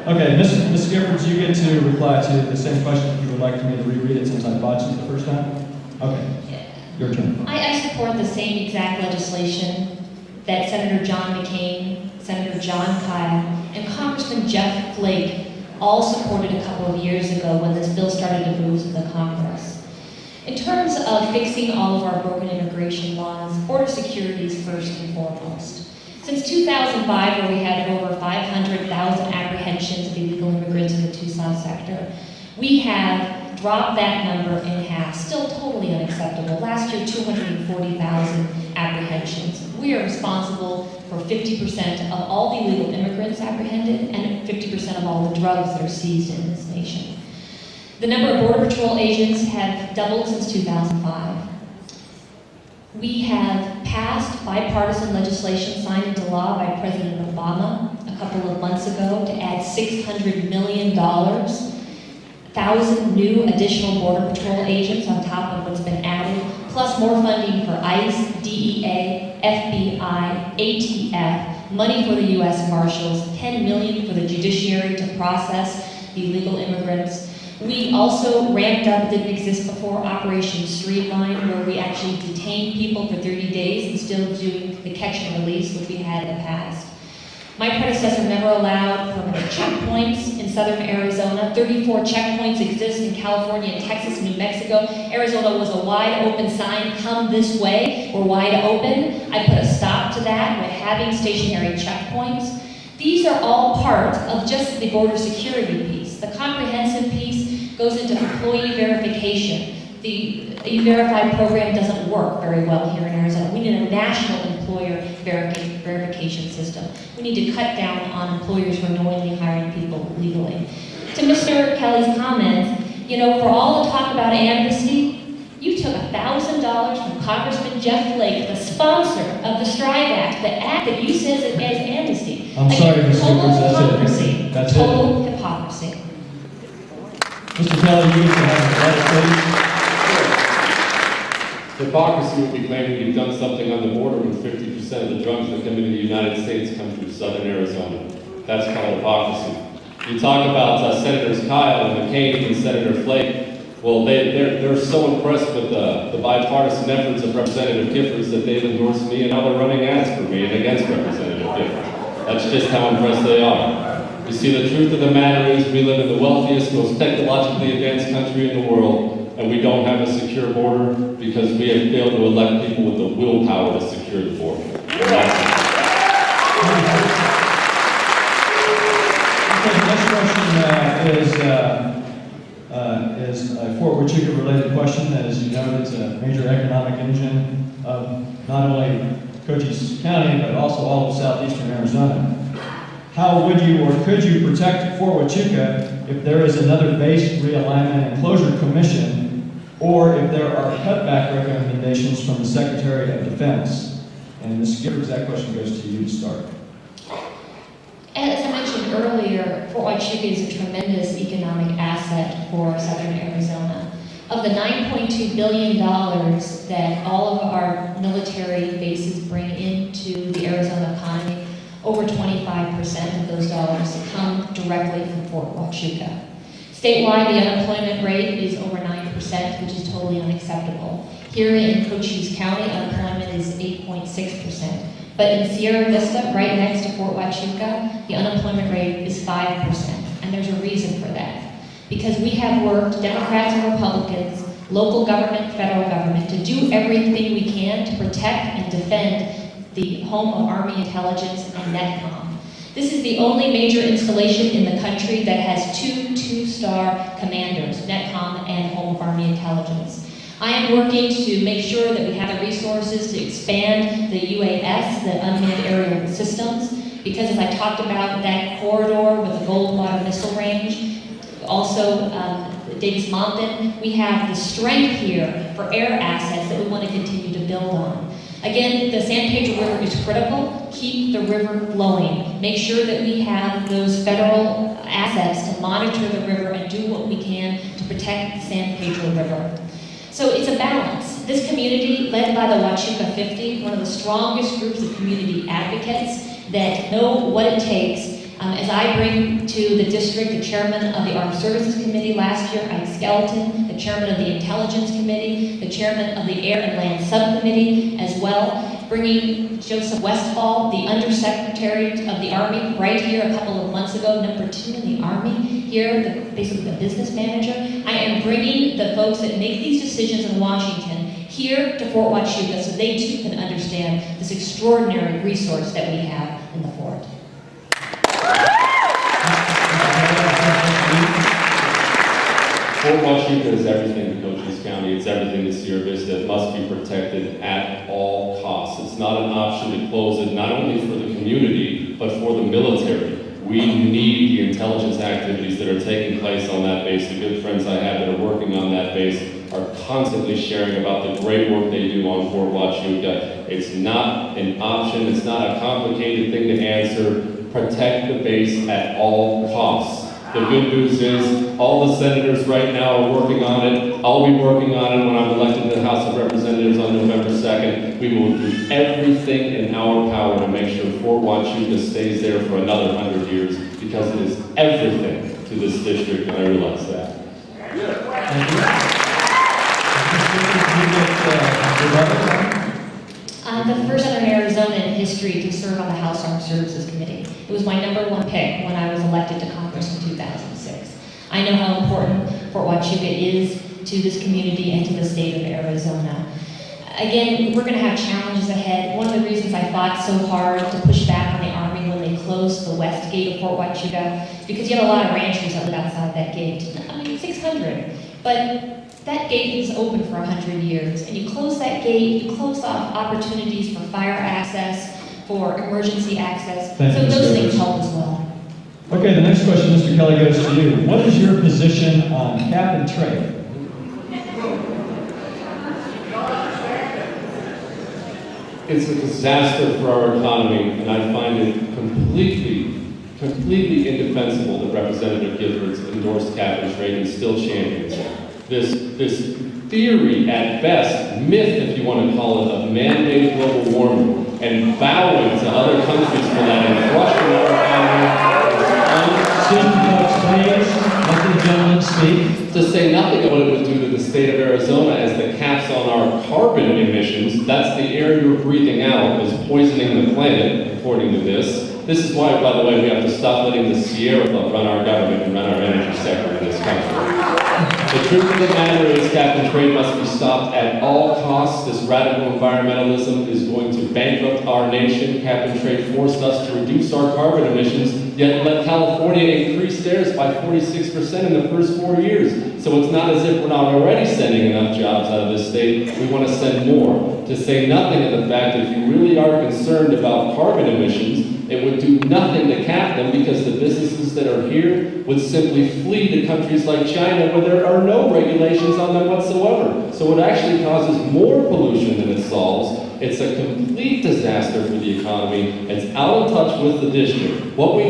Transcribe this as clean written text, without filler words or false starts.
Okay, Ms. Giffords, you get to reply to the same question if you would like me to reread it since I botched it the first time. Okay, your turn. I support the same exact legislation that Senator John McCain, Senator John Kyle, and Congressman Jeff Flake all supported a couple of years ago when this bill started to move to the Congress. In terms of fixing all of our broken immigration laws, border security is first and foremost. Since 2005, where we had over 500,000 apprehensions of illegal immigrants in the Tucson sector, we have dropped that number in half. Still totally unacceptable. Last year, 240,000 apprehensions. We are responsible for 50% of all the illegal immigrants apprehended and 50% of all the drugs that are seized in this nation. The number of Border Patrol agents have doubled since 2005. We have passed bipartisan legislation signed into law by President Obama a couple of months ago to add $600 million, 1,000 new additional Border Patrol agents on top of what's been added, plus more funding for ICE, DEA, FBI, ATF, money for the U.S. Marshals, $10 million for the judiciary to process the illegal immigrants. We also ramped up, didn't exist before, Operation Streamline, where we actually detained people for 30 days and still doing the catch and release, which we had in the past. My predecessor never allowed permanent checkpoints in southern Arizona. 34 checkpoints exist in California and Texas and New Mexico. Arizona was a wide open sign, come this way, we're wide open. I put a stop to that with having stationary checkpoints. These are all part of just the border security piece. The comprehensive piece goes into employee verification. The E-Verify program doesn't work very well here in Arizona. We need a national employer verification system. We need to cut down on employers who are knowingly hiring people illegally. To Mr. Kelly's comment, you know, for all the talk about amnesty, you took $1,000 from Congressman Jeff Flake, the sponsor of the Stride Act, the act that you said is amnesty. I'm sorry, Ms. Giffords, that's it. That's Total hypocrisy. Mr. Kelly, you used to have a Hypocrisy would be claiming you've done something on the border when 50% of the drugs that come into the United States come through southern Arizona. That's called hypocrisy. You talk about Senators Kyle and McCain and Senator Flake. Well, they're so impressed with the bipartisan efforts of Representative Giffords that they've endorsed me and now they're running ads for me and against Representative Giffords. That's just how impressed they are. You see, the truth of the matter is we live in the wealthiest, most technologically advanced country in the world, and we don't have a secure border because we have failed to elect people with the willpower to secure the border. Okay, the next question is a Fort Huachuca related question. As you know, it's a major economic engine of not only Cochise County, but also all of southeastern Arizona. How would you or could you protect Fort Huachuca if there is another base realignment and closure commission, or if there are cutback recommendations from the Secretary of Defense? And Ms. Giffords, that question goes to you to start. As I mentioned earlier, Fort Huachuca is a tremendous economic asset for southern Arizona. Of the $9.2 billion that all of our military bases bring into the Arizona economy, over 25% of those dollars come directly from Fort Huachuca. Statewide, the unemployment rate is over 9%, which is totally unacceptable. Here in Cochise County, unemployment is 8.6%. But in Sierra Vista, right next to Fort Huachuca, the unemployment rate is 5%. And there's a reason for that. Because we have worked, Democrats and Republicans, local government, federal government, to do everything we can to protect and defend the home of Army Intelligence and NETCOM. This is the only major installation in the country that has two-star commanders, NETCOM and Home of Army Intelligence. I am working to make sure that we have the resources to expand the UAS, the Unmanned Aerial Systems, because as I talked about that corridor with the Goldwater missile range, also Davis-Monthan, we have the strength here for air assets that we want to continue to build on. Again, the San Pedro River is critical. Keep the river flowing. Make sure that we have those federal assets to monitor the river and do what we can to protect the San Pedro River. So it's a balance. This community, led by the Huachuca 50, one of the strongest groups of community advocates that know what it takes As I bring to the district the chairman of the Armed Services Committee last year, Ike Skelton, the chairman of the Intelligence Committee, the chairman of the Air and Land Subcommittee as well, bringing Joseph Westfall, the Undersecretary of the Army, right here a couple of months ago, number 2 in the Army, here, basically the business manager. I am bringing the folks that make these decisions in Washington here to Fort Huachuca so they too can understand this extraordinary resource that we have in the fort. Fort Huachuca is everything to Cochise County. It's everything to Sierra Vista. It must be protected at all costs. It's not an option to close it, not only for the community, but for the military. We need the intelligence activities that are taking place on that base. The good friends I have that are working on that base are constantly sharing about the great work they do on Fort Huachuca. It's not an option. It's not a complicated thing to answer. Protect the base at all costs. The good news is all the senators right now are working on it. I'll be working on it when I'm elected to the House of Representatives on November 2nd. We will do everything in our power to make sure Fort Huachuca stays there for another 100 years because it is everything to this district, and I realize that. I'm the first Southern Arizona in history to serve on the House Armed Services Committee. It was my #1 pick when I was elected to Congress in 2006. I know how important Fort Huachuca is to this community and to the state of Arizona. Again, we're going to have challenges ahead. One of the reasons I fought so hard to push back on the Army when they closed the west gate of Fort Huachuca is because you have a lot of ranchers that live outside that gate. I mean, 600. But that gate is open for 100 years, and you close that gate, you close off opportunities for fire access, for emergency access, Thank so you, those Mr. things Rivers. help as well. Okay, the next question, Mr. Kelly, goes to you. What is your position on cap and trade? It's a disaster for our economy, and I find it completely indefensible that Representative Giffords endorsed cap and trade and still champions it. This theory, at best, myth, if you want to call it, of man-made global warming, and bowing to other countries for that and crushing our economy. Let the gentleman speak. To say nothing of what it would do to the state of Arizona as the caps on our carbon emissions, that's the air you're breathing out, is poisoning the planet, according to this. This is why, by the way, we have to stop letting the Sierra Club run our government and run our energy sector in this country. The truth of the matter is cap and trade must be stopped at all costs. This radical environmentalism is going to bankrupt our nation. Cap and trade forced us to reduce our carbon emissions, yet let California increase theirs by 46% in the first 4 years. So it's not as if we're not already sending enough jobs out of this state. We want to send more. To say nothing of the fact that if you really are concerned about carbon emissions, it would do nothing to cap them because the businesses that are here would simply flee to countries like China where there are no regulations on them whatsoever. So it actually causes more pollution than it solves. It's a complete disaster for the economy. It's out of touch with the district. What we